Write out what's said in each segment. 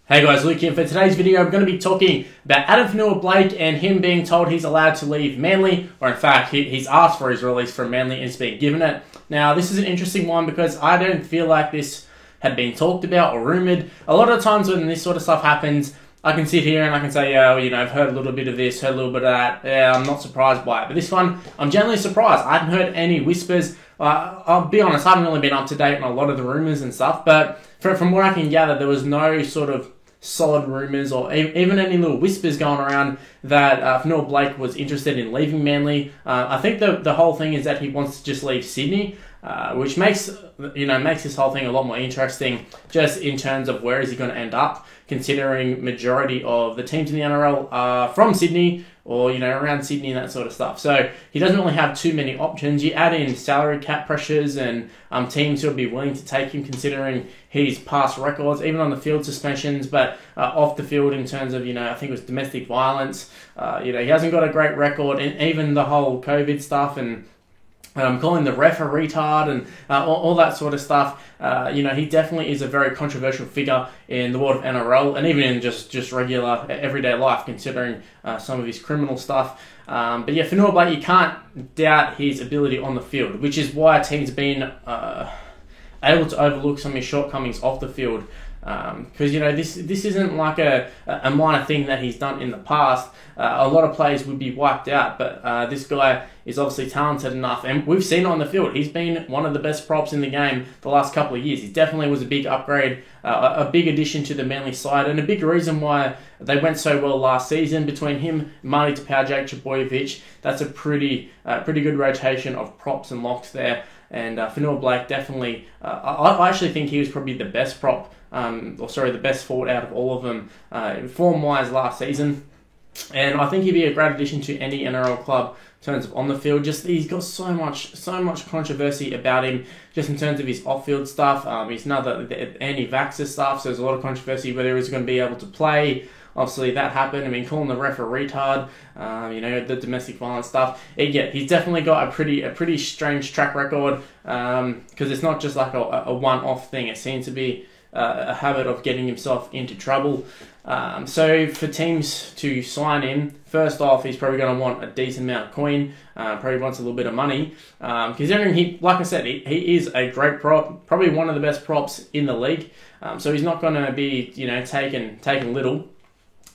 Hey guys, Luke here. For today's video, I'm going to be talking about Addin Fonua-Blake and him being told he's allowed to leave Manly, or in fact, he's asked for his release from Manly and is being given it. Now, this is an interesting one because I don't feel like this had been talked about or rumoured. A lot of times when this sort of stuff happens, I can sit here and I can say, yeah, well, I've heard a little bit of this, heard a little bit of that. Yeah, I'm not surprised by it. But this one, I'm generally surprised. I hadn't heard any whispers. I'll be honest, I haven't really been up to date on a lot of the rumours and stuff, but from what I can gather, there was no sort of solid rumours or even any little whispers going around that Fonua-Blake was interested in leaving Manly. I think the whole thing is that he wants to just leave Sydney, which makes this whole thing a lot more interesting just in terms of where is he going to end up, considering majority of the teams in the NRL are from Sydney or around Sydney and that sort of stuff. So he doesn't really have too many options. You add in salary cap pressures and teams who would be willing to take him considering his past records, even on the field suspensions, but off the field in terms of, I think it was domestic violence. He hasn't got a great record, and even the whole COVID stuff and calling the ref a retard and all that sort of stuff. He definitely is a very controversial figure in the world of NRL and even in just regular everyday life, considering some of his criminal stuff. But yeah, Fonua-Blake, you can't doubt his ability on the field, which is why teams have been able to overlook some of his shortcomings off the field. Because this isn't like a minor thing that he's done in the past. A lot of players would be wiped out, but this guy is obviously talented enough, and we've seen it on the field. He's been one of the best props in the game the last couple of years. He definitely was a big upgrade, a big addition to the Manly side, and a big reason why they went so well last season. Between him, Marty Tapau, Jake Trbojevic, that's a pretty good rotation of props and locks there. And Fonua-Blake definitely, I actually think he was probably the best prop, the best forward out of all of them, form-wise last season. And I think he'd be a great addition to any NRL club in terms of on the field. Just he's got so much controversy about him, just in terms of his off-field stuff. He's another anti-vaxxer stuff, so there's a lot of controversy whether he's going to be able to play. Obviously, that happened. I mean, calling the ref a retard, the domestic violence stuff. Yeah, he's definitely got a pretty strange track record, because it's not just like a one-off thing. It seems to be a habit of getting himself into trouble. So for teams to sign him, first off, he's probably going to want a decent amount of coin. Probably wants a little bit of money. Considering like I said, he is a great prop, probably one of the best props in the league. So he's not going to be taken little.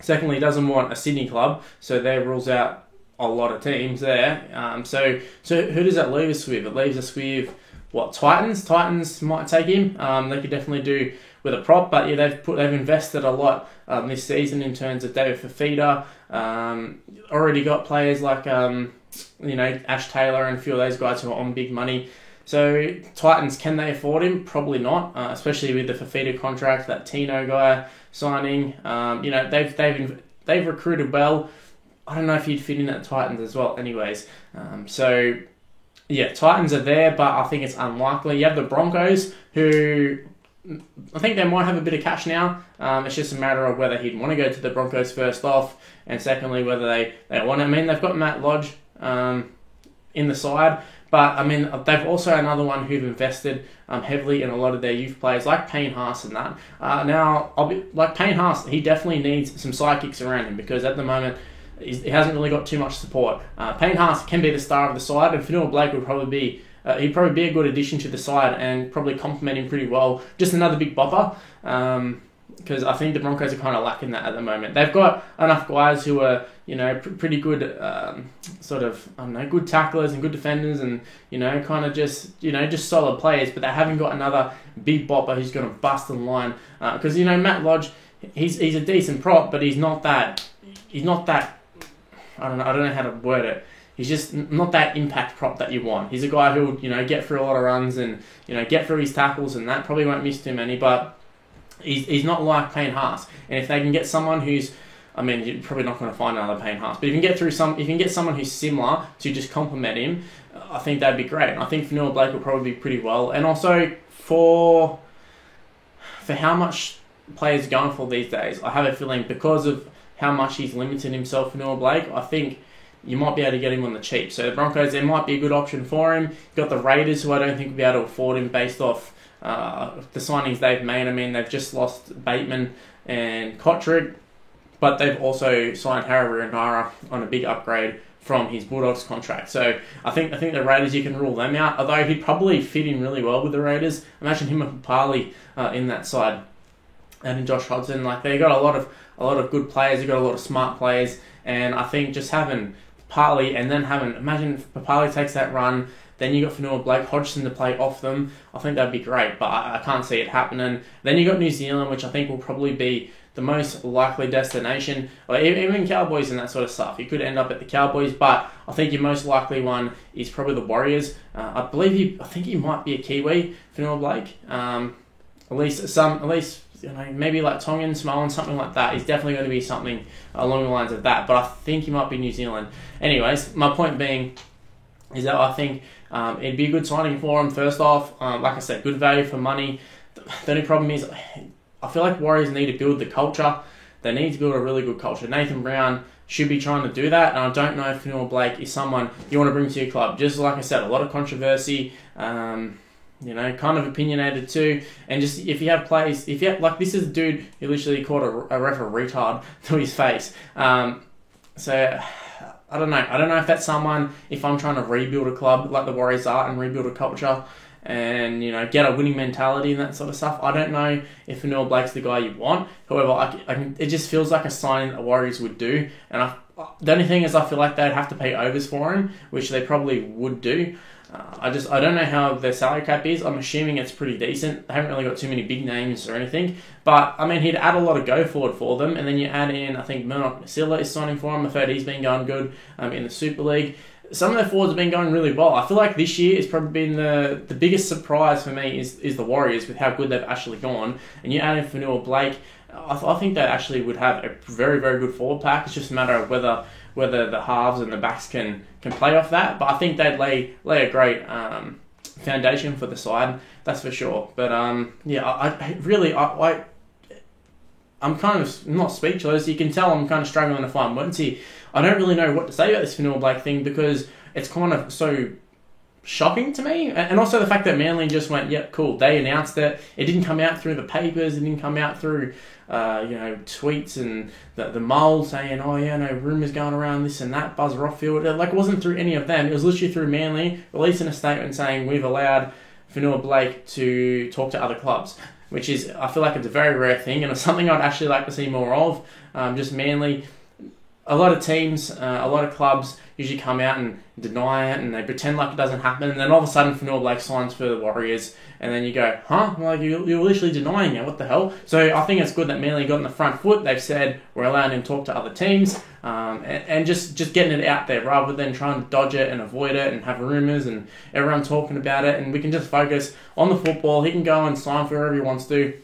Secondly, he doesn't want a Sydney club, so that rules out a lot of teams there. So who does that leave us with? It leaves us with Titans. Titans might take him. They could definitely do with a prop, but yeah, they've invested a lot this season in terms of David Fifita. Already got players like Ash Taylor and a few of those guys who are on big money. So Titans, can they afford him? Probably not, especially with the Fifita contract, that Tino guy signing. They've recruited well. I don't know if he'd fit in at Titans as well. Anyways, so yeah, Titans are there, but I think it's unlikely. You have the Broncos, who I think they might have a bit of cash now. It's just a matter of whether he'd want to go to the Broncos first off, and secondly, whether they want to. I mean, they've got Matt Lodge in the side, but I mean, they've also another one who've invested heavily in a lot of their youth players, like Payne Haas and that. Now, Payne Haas, he definitely needs some sidekicks around him, because at the moment, he hasn't really got too much support. Payne Haas can be the star of the side, and Fonua-Blake would probably be he'd probably be a good addition to the side and probably complement him pretty well. Just another big bopper, because I think the Broncos are kind of lacking that at the moment. They've got enough guys who are pretty good, good tacklers and good defenders, and kind of just solid players, but they haven't got another big bopper who's going to bust the line. Because Matt Lodge, he's a decent prop, but he's not that. I don't know how to word it. He's just not that impact prop that you want. He's a guy who'll, get through a lot of runs and, get through his tackles, and that probably won't miss too many, but he's not like Payne Haas. And if they can get someone who's, I mean, you're probably not going to find another Payne Haas, but if you can get someone who's similar to just complement him, I think that'd be great. And I think Fonua-Blake will probably be pretty well. And also for how much players are going for these days, I have a feeling because of how much he's limited himself, Fonua-Blake, I think you might be able to get him on the cheap. So the Broncos, there might be a good option for him. You've got the Raiders, who I don't think will be able to afford him based off the signings they've made. I mean, they've just lost Bateman and Kotrick, but they've also signed Harry Ranara on a big upgrade from his Bulldogs contract. So I think the Raiders, you can rule them out, although he'd probably fit in really well with the Raiders. Imagine him and Papali in that side, and in Josh Hodgson. Like, they got a lot of good players, they got a lot of smart players, and I think just having Papali and then imagine if Papali takes that run, then you got Fonua-Blake, Hodgson to play off them. I think that'd be great, but I can't see it happening. Then you got New Zealand, which I think will probably be the most likely destination, or even Cowboys and that sort of stuff. You could end up at the Cowboys, but I think your most likely one is probably the Warriors. I think he might be a Kiwi, Fonua-Blake. At least maybe like Tongan, Samoan, something like that. He's definitely going to be something along the lines of that. But I think he might be New Zealand. Anyways, my point being is that I think it'd be a good signing for him. First off, like I said, good value for money. The only problem is, I feel like Warriors need to build the culture. They need to build a really good culture. Nathan Brown should be trying to do that, and I don't know if Fonua-Blake is someone you want to bring to your club. Just like I said, a lot of controversy, kind of opinionated too. And just if you have plays, like, this is a dude who literally called a ref a retard to his face. So I don't know. I don't know if that's someone, if I'm trying to rebuild a club like the Warriors are and rebuild a culture and, get a winning mentality and that sort of stuff. I don't know if Fonua-Blake's the guy you want. However, it just feels like a signing the Warriors would do. And the only thing is, I feel like they'd have to pay overs for him, which they probably would do. I don't know how their salary cap is. I'm assuming it's pretty decent. They haven't really got too many big names or anything. But, I mean, he'd add a lot of go forward for them. And then you add in, I think Murdoch Masila is signing for him. I've heard he's been going good in the Super League. Some of their forwards have been going really well. I feel like this year has probably been the biggest surprise for me is the Warriors with how good they've actually gone. And you add in Fonua-Blake, I think they actually would have a very, very good forward pack. It's just a matter of whether the halves and the backs can play off that. But I think they'd lay a great foundation for the side, that's for sure. But I'm kind of not speechless. You can tell I'm kind of struggling to find words here. I don't really know what to say about this Fonua-Blake thing because it's kind of so shocking to me. And also the fact that Manly just went, yep, cool. They announced it. It didn't come out through the papers. It didn't come out through, tweets and the mole saying, rumours going around this and that, Buzz Rothfield. It wasn't through any of them. It was literally through Manly releasing a statement saying we've allowed Fonua-Blake to talk to other clubs, which is, I feel like it's a very rare thing, and it's something I'd actually like to see more of. Just Manly. A lot of teams, a lot of clubs usually come out and deny it, and they pretend like it doesn't happen, and then all of a sudden Fonua-Blake signs for the Warriors, and then you go, huh? Like, you're literally denying it, what the hell? So I think it's good that Manly got on the front foot. They've said we're allowing him to talk to other teams, and just getting it out there rather than trying to dodge it and avoid it and have rumours and everyone talking about it, and we can just focus on the football. He can go and sign for wherever he wants to.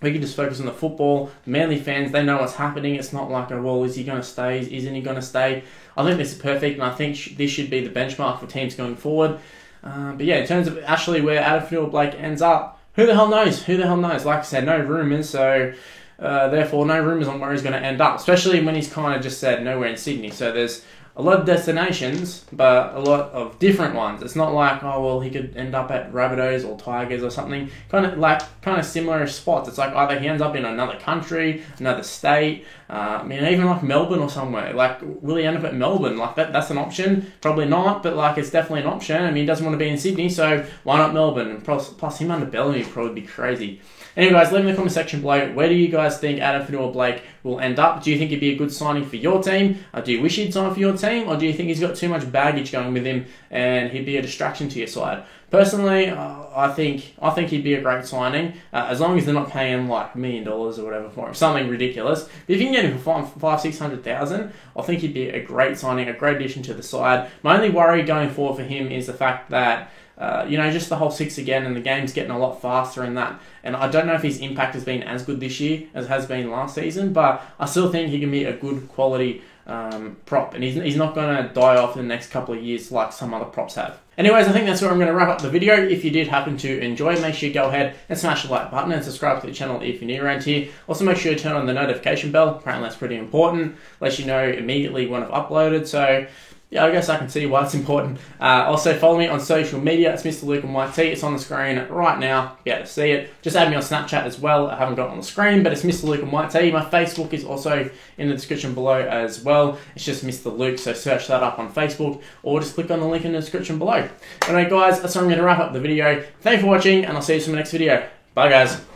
We can just focus on the football. Manly fans, they know what's happening. It's not like, is he going to stay? Isn't he going to stay? I think this is perfect, and I think this should be the benchmark for teams going forward. But yeah, in terms of actually where Adam Fonua-Blake ends up, who the hell knows? Like I said, no rumours, so therefore no rumours on where he's going to end up, especially when he's kind of just said nowhere in Sydney. So there's a lot of destinations, but a lot of different ones. It's not like, he could end up at Rabbitohs or Tigers or something. Kind of similar spots. It's like either he ends up in another country, another state, even like Melbourne or somewhere. Like, will he end up at Melbourne? Like, that's an option? Probably not, but like, it's definitely an option. I mean, he doesn't want to be in Sydney, so why not Melbourne? And plus him under Bellamy would probably be crazy. Anyway, guys, leave in the comment section below, where do you guys think Adam Fonua-Blake will end up? Do you think he'd be a good signing for your team? Do you wish he'd sign for your team? Or do you think he's got too much baggage going with him and he'd be a distraction to your side? Personally, I think he'd be a great signing, as long as they're not paying like $1 million or whatever for him, something ridiculous. But if you can get him for $500,000-$600,000, I think he'd be a great signing, a great addition to the side. My only worry going forward for him is the fact that just the whole 6 again, and the game's getting a lot faster in that. And I don't know if his impact has been as good this year as it has been last season, but I still think he can be a good quality prop, and he's not going to die off in the next couple of years like some other props have. Anyways, I think that's where I'm going to wrap up the video. If you did happen to enjoy, make sure you go ahead and smash the like button and subscribe to the channel if you're new around here. Also, make sure you turn on the notification bell. Apparently, that's pretty important. Lets you know immediately when I've uploaded. So, yeah, I guess I can see why it's important. Also, follow me on social media. It's Mr. Luke and YT. It's on the screen right now. You to see it. Just add me on Snapchat as well. I haven't got it on the screen, but it's Mr. Luke and YT. My Facebook is also in the description below as well. It's just Mr. Luke, so search that up on Facebook or just click on the link in the description below. Anyway, guys, that's where I'm going to wrap up the video. Thanks for watching, and I'll see you in the next video. Bye, guys.